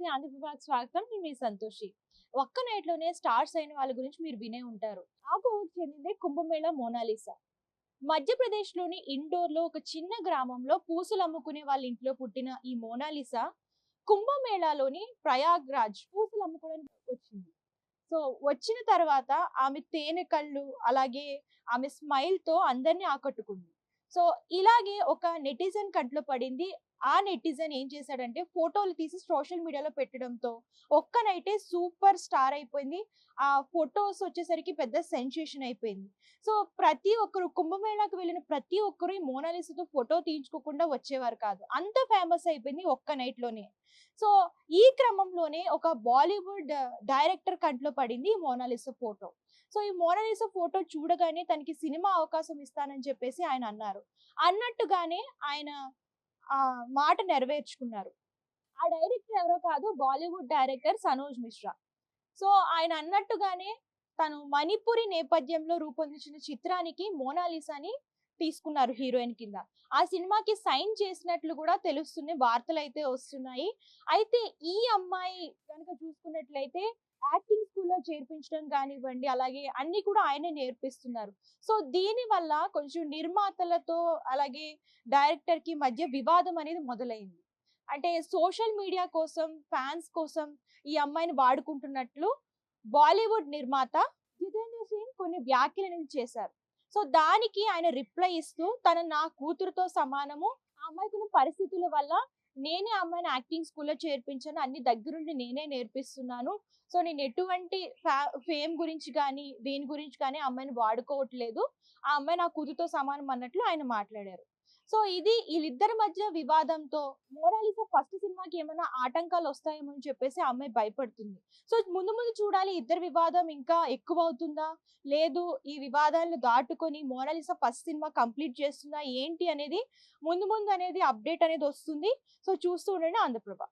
నమస్తే. ఆంధ్రప్రభకి స్వాగతం. నేను మీ సంతోషి. ఒక్క నైట్‌లోనే స్టార్స్ అయిన వాళ్ళ గురించి మీరు వినే ఉంటారు. ఆ కోవకు చెందిందే కుంభమేళా మోనాలిసా. మధ్యప్రదేశ్‌లోని ఇండోర్‌లో ఒక చిన్న గ్రామంలో పూసలు అమ్ముకునే వాళ్ళ ఇంట్లో పుట్టిన ఈ మోనాలిసా కుంభమేళాలోని ప్రయాగ్‌రాజ్ పూసలు అమ్ముకోవడానికి వచ్చింది. సో, వచ్చిన తర్వాత ఆమె తేనె కళ్ళు, అలాగే ఆమె స్మైల్‌తో అందరిని ఆకట్టుకుంది. సో, ఇలాగే ఒక నెటిజన్ కంట్లో పడింది. ఆ నెటిజన్ ఏం చేశాడంటే ఫోటోలు తీసి సోషల్ మీడియాలో పెట్టడంతో ఒక్క నైటే సూపర్ స్టార్ అయిపోయింది. ఆ ఫోటోస్ వచ్చేసరికి పెద్ద సెన్సేషన్ అయిపోయింది. సో, ప్రతి ఒక్కరు కుంభమేళాకి వెళ్ళిన ప్రతి ఒక్కరు ఈ మోనాలిసాతో ఫోటో తీయించుకోకుండా వచ్చేవారు కాదు. అంత ఫేమస్ అయిపోయింది ఒక్క నైట్‌లోనే. సో, ఈ క్రమంలోనే ఒక బాలీవుడ్ డైరెక్టర్ కంట్లో పడింది ఈ మోనాలిసా ఫోటో. సో, ఈ మోనాలిసా ఫోటో చూడగానే తనకి సినిమా అవకాశం ఇస్తానని చెప్పేసి ఆయన అన్నారు. అన్నట్టుగానే ఆయన మాట నెరవేర్చుకున్నారు. ఆ డైరెక్టర్ ఎవరో కాదు, బాలీవుడ్ డైరెక్టర్ సనోజ్ మిశ్రా. సో, ఆయన అన్నట్టుగానే తను మణిపురి నేపథ్యంలో రూపొందించిన చిత్రానికి మోనాలిసాని తీసుకున్నారు హీరోయిన్ కింద. ఆ సినిమాకి సైన్ చేసినట్లు కూడా తెలుస్తున్నాయి. వార్తలైతే వస్తున్నాయి. అయితే ఈ అమ్మాయి గనక చూసుకున్నట్లయితే యాక్టింగ్ స్కూల్‌లో చేర్పించడం కానివ్వండి, అలాగే అన్నీ కూడా ఆయనే నేర్పిస్తున్నారు. సో, దీనివల్ల కొంచెం నిర్మాతలతో, అలాగే డైరెక్టర్‌కి మధ్య వివాదం అనేది మొదలైంది. అంటే సోషల్ మీడియా కోసం, ఫ్యాన్స్ కోసం ఈ అమ్మాయిని వాడుకుంటున్నట్లు బాలీవుడ్ నిర్మాత జితేంద్ర సింగ్ కొన్ని వ్యాఖ్యలనేవి చేశారు. సో, దానికి ఆయన రిప్లై ఇస్తూ నా కూతురుతో సమానము. ఆ అమ్మాయికున్న పరిస్థితుల వల్ల నేనే ఆ అమ్మాయిని యాక్టింగ్ స్కూల్‌లో చేర్పించాను. అన్ని దగ్గరుండి నేనే నేర్పిస్తున్నాను. సో, నేను ఎటువంటి ఫేమ్ గురించి గానీ, దేని గురించి కానీ ఆ అమ్మాయిని వాడుకోవట్లేదు. ఆ అమ్మాయి నా కూతురుతో సమానం అన్నట్లు ఆయన మాట్లాడారు. సో, ఇది ఈళ్ళిద్దరి మధ్య వివాదంతో మోనాలిసా ఫస్ట్ సినిమాకి ఏమైనా ఆటంకాలొస్తాయేమో అని చెప్పేసి ఆ అమ్మాయి భయపడుతుంది. సో, ముందు ముందు చూడాలి ఇద్దరి వివాదం ఇంకా ఎక్కువవుతుందా? లేదు ఈ వివాదాలను దాటుకొని మోనాలిసా ఫస్ట్ సినిమా కంప్లీట్ చేస్తుందా? ఏంటి అనేది ముందు ముందు అనేది అప్డేట్ అనేది వస్తుంది. సో, చూస్తూ ఉండండి ఆంధ్రప్రభ.